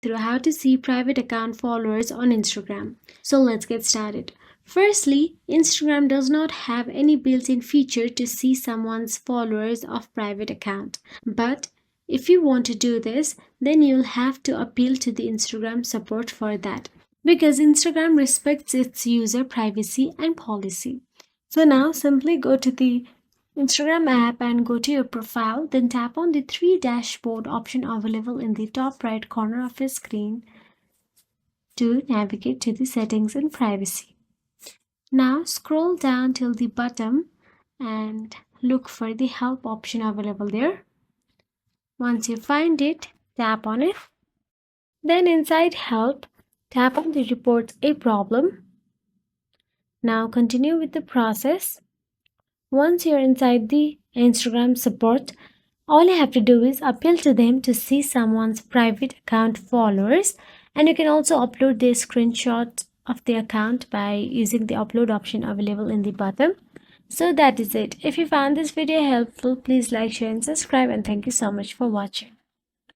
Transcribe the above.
through how to see private account followers on Instagram. So let's get started. Firstly, Instagram does not have any built-in feature to see someone's followers of private account. But if you want to do this, then you'll have to appeal to the Instagram support for that, because Instagram respects its user privacy and policy. So now simply go to the Instagram app and go to your profile, then tap on the three dashboard option available in the top right corner of your screen to navigate to the settings and privacy. Now scroll down till the bottom and look for the help option available there. Once you find it, tap on it. Then inside help, tap on the report a problem. Now continue with the process. Once you're inside the Instagram support, all you have to do is appeal to them to see someone's private account followers, and you can also upload their screenshot of the account by using the upload option available in the bottom. So that is it. If you found this video helpful, please like, share and subscribe, and thank you so much for watching.